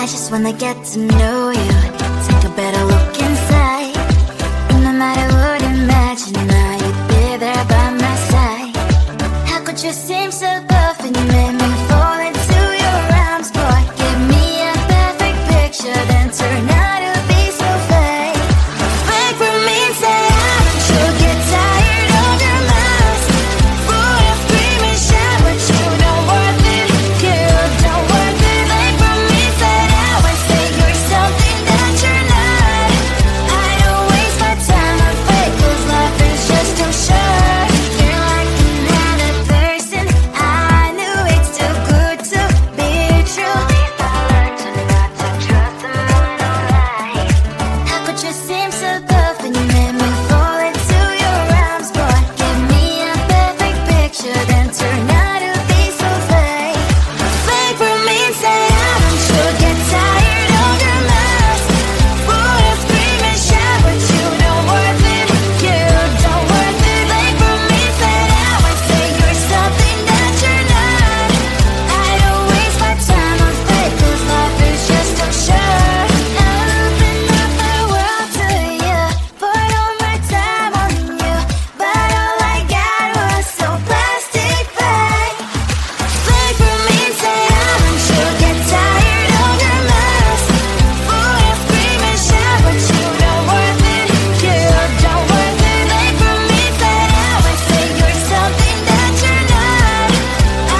I just wanna get to know you, take a better look inside. And no matter what, imagine now you'd be there by my side. How could you seem so tough and you made me fall into your arms, boy? Give me a perfect picture, then turn out to be so fake. Fake for me and say I don't you get tired of your lies. Would have scream and shout, but you don't worth it. You don't worth it. Fake for me, said I would say you're something that you're not. I don't waste my time on fake, 'cause life is just too short. You're like another person. I knew it's too good to be true. I learned to not to trust them on no lie. How could you seem so tough and you made me fall into your arms, boy? Give me a perfect picture, then turn out to be so fake. Fake for me and say I don't you get tired of your lies. Would have scream and shout, but you don't worth it. You don't worth it. Fake for me, said I would say you're something that you're not. I don't waste my time on fake, 'cause life is just too short. Open up my world to you, put all my time on you, but all I got was so plastic fake. Fake for me and say I don't you get tired of your lies. Would have scream and shout, but you don't worth it. You don't worth it. Fake for me, said I would say you're something that you're not.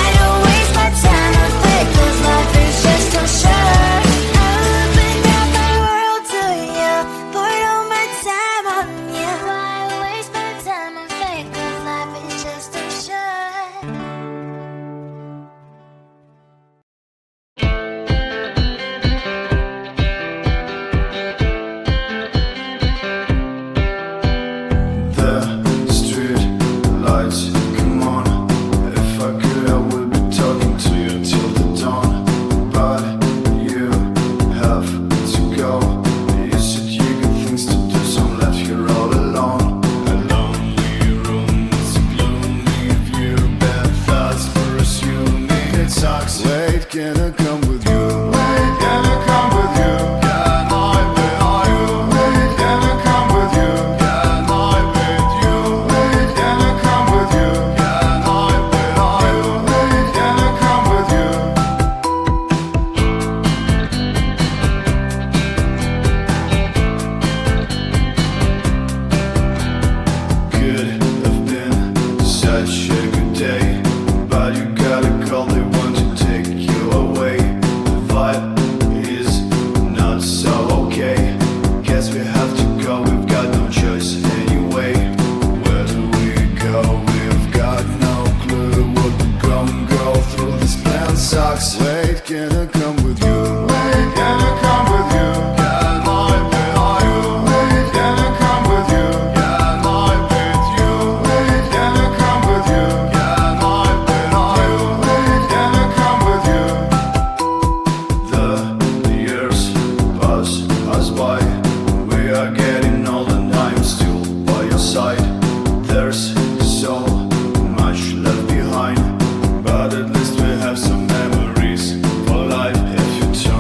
I don't waste my time on fake, 'cause life is just too short. Open up my world to you, put all my time on you. Why waste my time on fake, 'cause life is just too short. The street lights, come on. If I could, I would be talking to you till the dawn. But you have to go. You said you got things to do, so I'm left here all alone. A lonely room, it's a gloomy view. Bad thoughts pursue me. It sucks. Wait, can I come with you? Wait, can I come with you? Can I with you? Wait, can I come with you? Can I with you? Wait, can I come with you? Can I with you? Wait, can I come with you? Could have been such a good day, but you got a call, they want to take you away. The vibe is not so okay. Guess we have to go, we've got no choice anyway. Where do we go? We've got no clue what we're gonna go through. This plan sucks. Wait, can I come with you? Wait, can I come with you? Can I with you? Wait, can I come with you? Can I with you? Wait, can I come with you? Can I with you? Wait, can I come with you? The years pass us by. We are getting old and I'm still by your side. There's so much left behind, but at least we have some memories for life. If you turn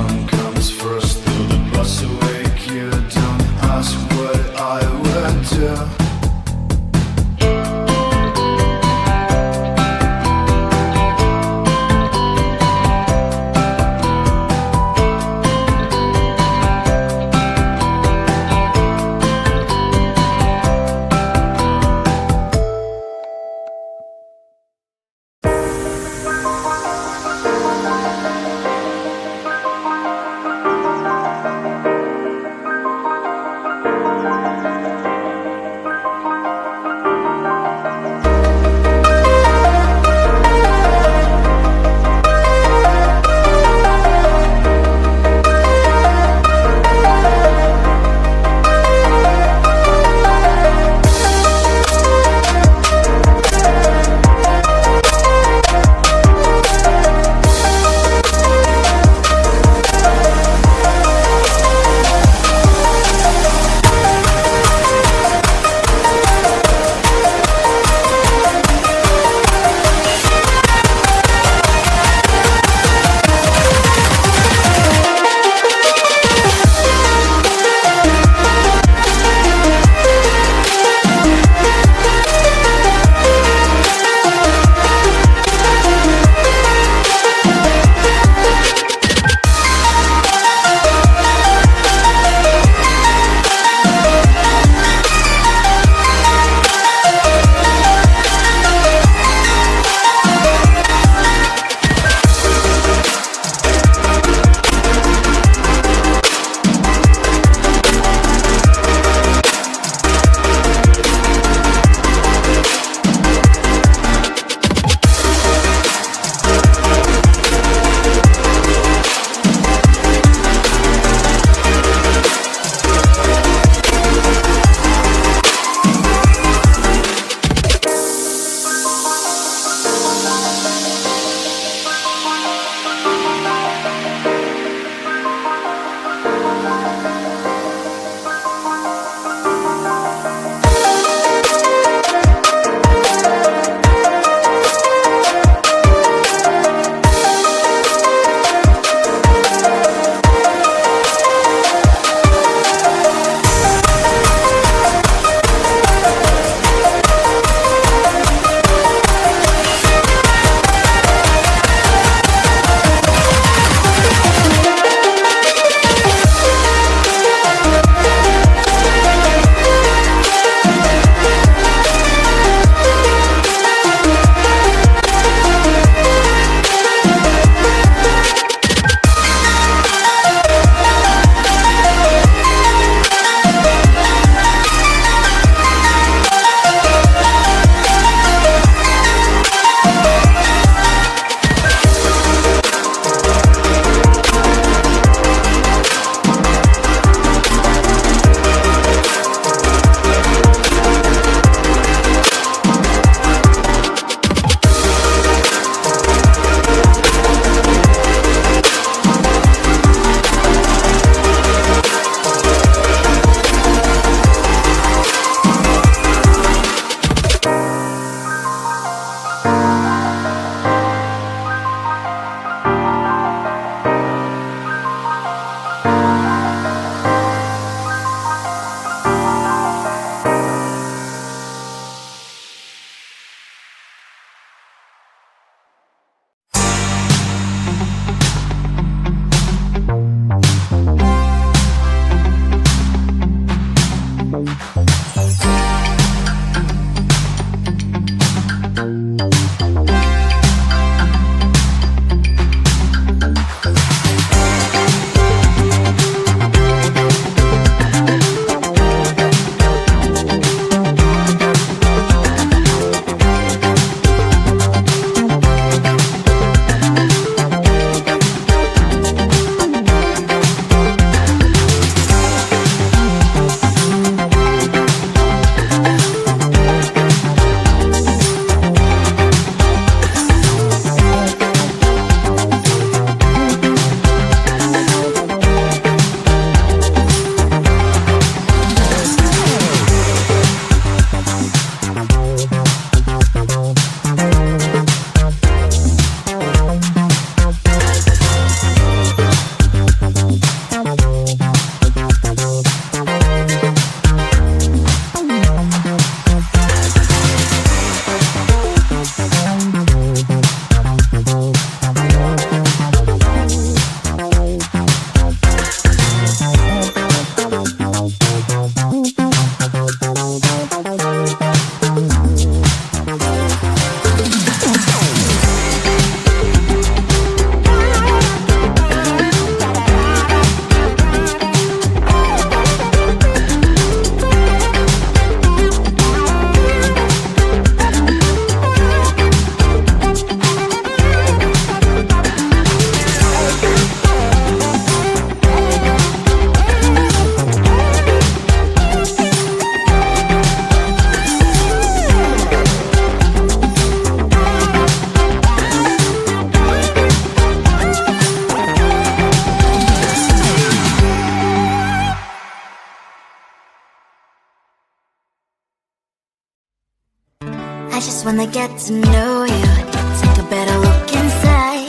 wanna get to know you. Take a better look inside.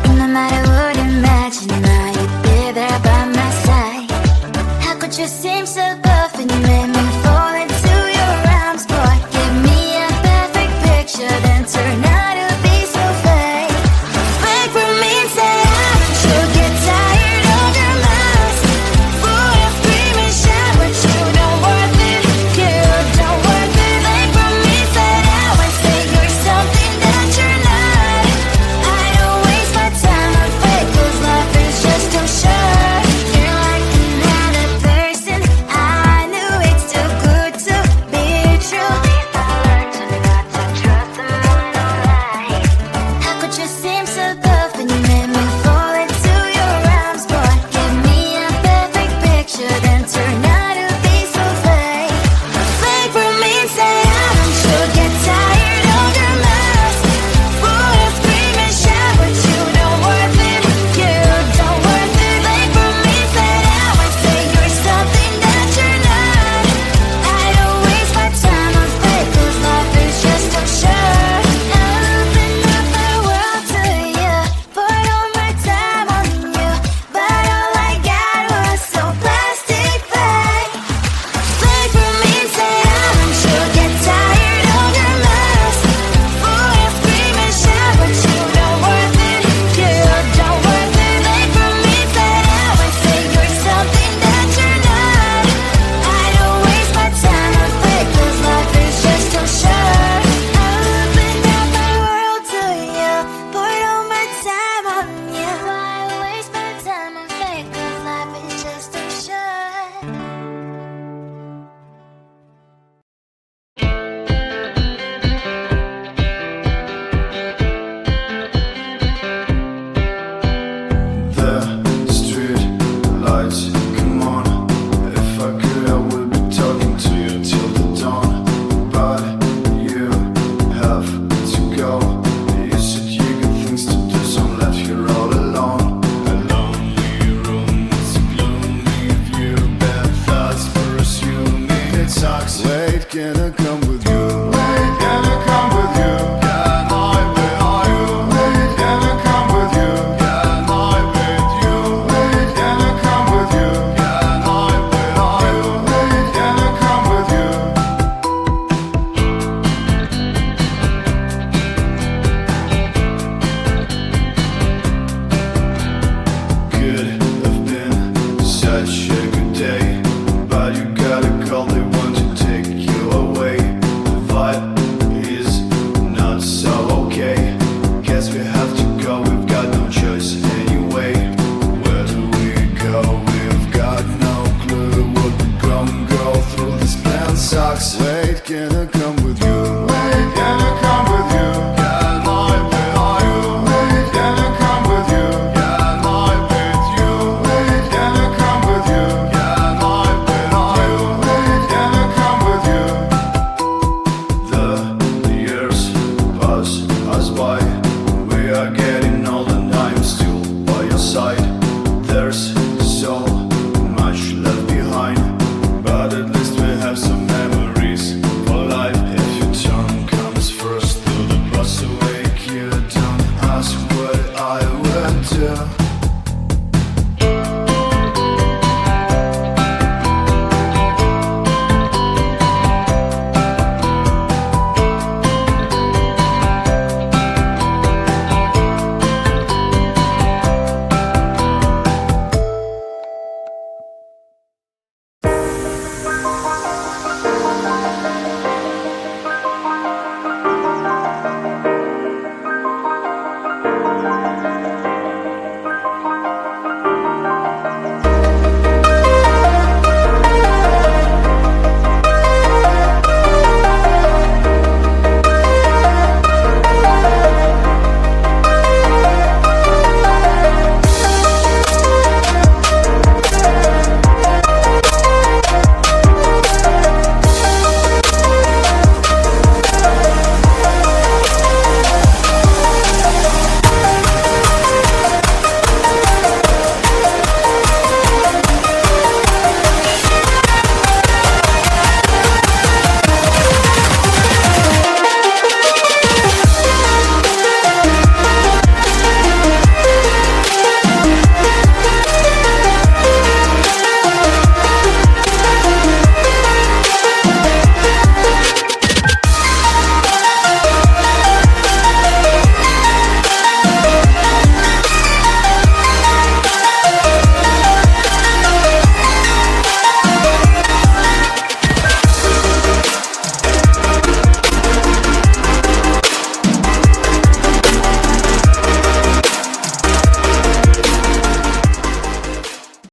In the night I would imagine that you'd be there by my side. How could you seem so good when you made me fall into your arms, boy? Give me a perfect picture, then turn out to be so fake. Wait for me and say you'll get tired of your lies. Full of scream and shout, but you don't worth it. You don't worth it. Wait for me and say you're something that you're not. I don't waste my time on fake, 'cause life is just too short. You're like another person. I knew it's too good to be true. I learned to not to trust them when I lie. How could you seem so good when you made me fall into your arms, boy? Give me a perfect picture, then turn out to be so fake. Fake for me and say you'll get tired of your lies. Full of scream and shout, but you don't worth it. You don't worth it. Fake for me and say you're something that you're not. I don't waste my time on fake, 'cause life is just too short. I open up my world to you, put all my time on you, but all I got was so plastic fake. Fake for me and say you'll get tired of your lies. Full of scream and shout, but you don't worth it. You don't worth it. Fake for me and say you're something that you're not. I don't waste my time on fake, 'cause life is just too short. I open up my world to you, put all my time on you. Why waste my time on fake, 'cause life is just too short. The street lights, come on. If I could, I would be talking to you till the dawn. But you have to go. You said you got things to do, so I'm left here all alone. A lonely room, it's a gloomy view. Bad thoughts pursue me. It sucks. Wait, can I come with you? Wait, can I come with you? Can I with you? Wait, can I come with you? Can I with you? Wait, can I come with you? Can I with you? Wait, can I come with you? Could have been such a good day, but you got a call, they want to take you away. The vibe is not so okay. Guess we have to go, we've got no choice anyway. Where do we go? We've got no clue. What we gonna go through? This plan sucks. Wait, can I come with you? Wait, can I come with you? Can I with you? Wait, can I come with you? Can I with you? Wait, can I come with you? Can I with you? Wait, can I come with you? The years pass us by. We are getting old and I'm still by your side. There's so